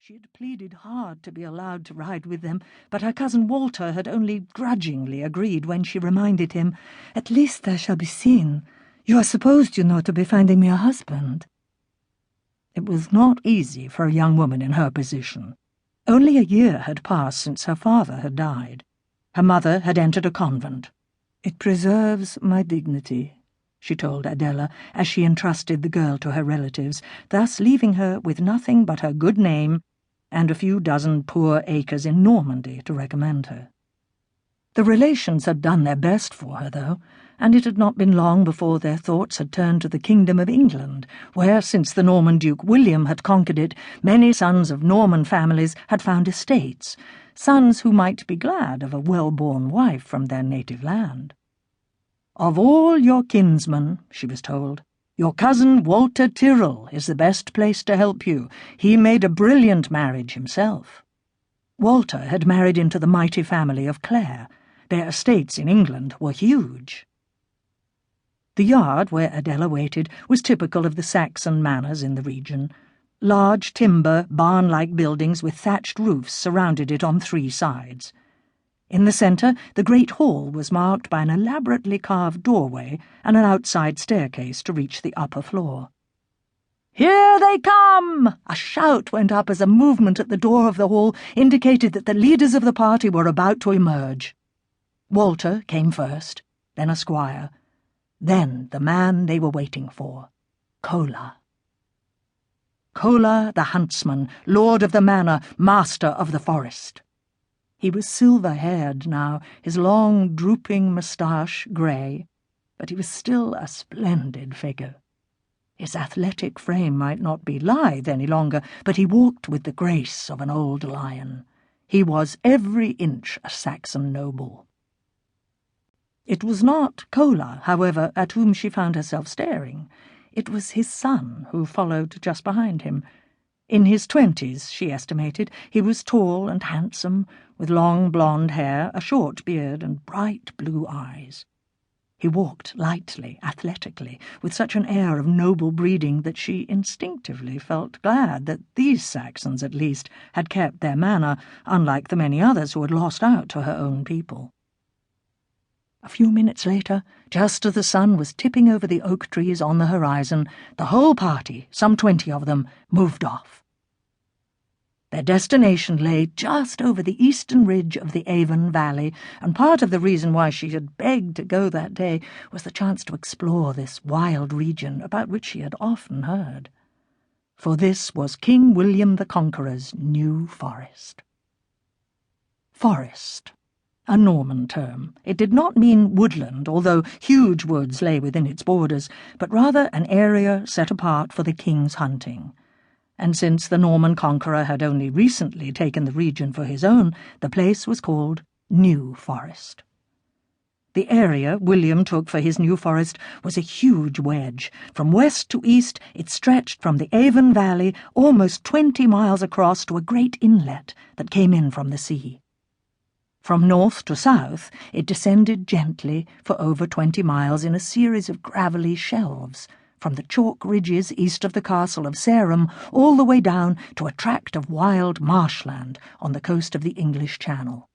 She had pleaded hard to be allowed to ride with them, but her cousin Walter had only grudgingly agreed when she reminded him, "At least I shall be seen. You are supposed, you know, to be finding me a husband." It was not easy for a young woman in her position. Only a year had passed since her father had died. Her mother had entered a convent. "It preserves my dignity," she told Adela, as she entrusted the girl to her relatives, thus leaving her with nothing but her good name and a few dozen poor acres in Normandy to recommend her. The relations had done their best for her, though, and it had not been long before their thoughts had turned to the kingdom of England, where, since the Norman Duke William had conquered it, many sons of Norman families had found estates, sons who might be glad of a well-born wife from their native land. "Of all your kinsmen," she was told, "your cousin Walter Tyrrell is the best placed to help you. He made a brilliant marriage himself." Walter had married into the mighty family of Clare. Their estates in England were huge. The yard where Adela waited was typical of the Saxon manors in the region. Large timber, barn-like buildings with thatched roofs surrounded it on 3 sides. In the centre, the great hall was marked by an elaborately carved doorway and an outside staircase to reach the upper floor. "Here they come!" A shout went up as a movement at the door of the hall indicated that the leaders of the party were about to emerge. Walter came first, then a squire, then the man they were waiting for, Cola. Cola the huntsman, lord of the manor, master of the forest. He was silver-haired now, his long, drooping moustache grey, but he was still a splendid figure. His athletic frame might not be lithe any longer, but he walked with the grace of an old lion. He was every inch a Saxon noble. It was not Cola, however, at whom she found herself staring. It was his son, who followed just behind him. In his 20s, she estimated, he was tall and handsome, with long blonde hair, a short beard, and bright blue eyes. He walked lightly, athletically, with such an air of noble breeding that she instinctively felt glad that these Saxons, at least, had kept their manner, unlike the many others who had lost out to her own people. A few minutes later, just as the sun was tipping over the oak trees on the horizon, the whole party, some 20 of them, moved off. Their destination lay just over the eastern ridge of the Avon Valley, and part of the reason why she had begged to go that day was the chance to explore this wild region about which she had often heard. For this was King William the Conqueror's New Forest. Forest. A Norman term. It did not mean woodland, although huge woods lay within its borders, but rather an area set apart for the king's hunting. And since the Norman Conqueror had only recently taken the region for his own, the place was called New Forest. The area William took for his New Forest was a huge wedge. From west to east, it stretched from the Avon Valley almost 20 miles across to a great inlet that came in from the sea. From north to south, it descended gently for over 20 miles in a series of gravelly shelves, from the chalk ridges east of the castle of Sarum all the way down to a tract of wild marshland on the coast of the English Channel.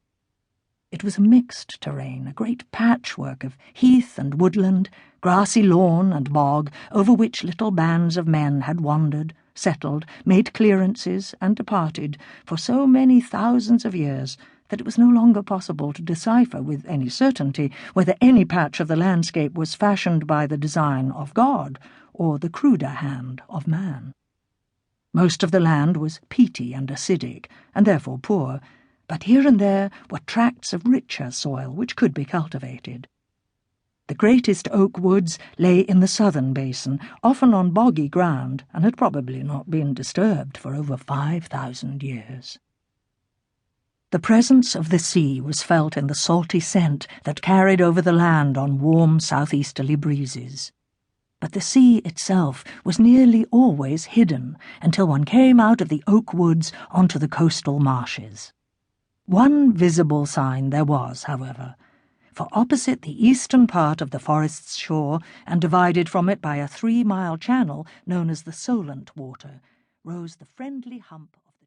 It was a mixed terrain, a great patchwork of heath and woodland, grassy lawn and bog, over which little bands of men had wandered, settled, made clearances, and departed for so many thousands of years that it was no longer possible to decipher with any certainty whether any patch of the landscape was fashioned by the design of God or the cruder hand of man. Most of the land was peaty and acidic, and therefore poor, but here and there were tracts of richer soil which could be cultivated. The greatest oak woods lay in the southern basin, often on boggy ground, and had probably not been disturbed for over 5,000 years. The presence of the sea was felt in the salty scent that carried over the land on warm southeasterly breezes. But the sea itself was nearly always hidden until one came out of the oak woods onto the coastal marshes. One visible sign there was, however, for opposite the eastern part of the forest's shore, and divided from it by a 3-mile channel known as the Solent Water, rose the friendly hump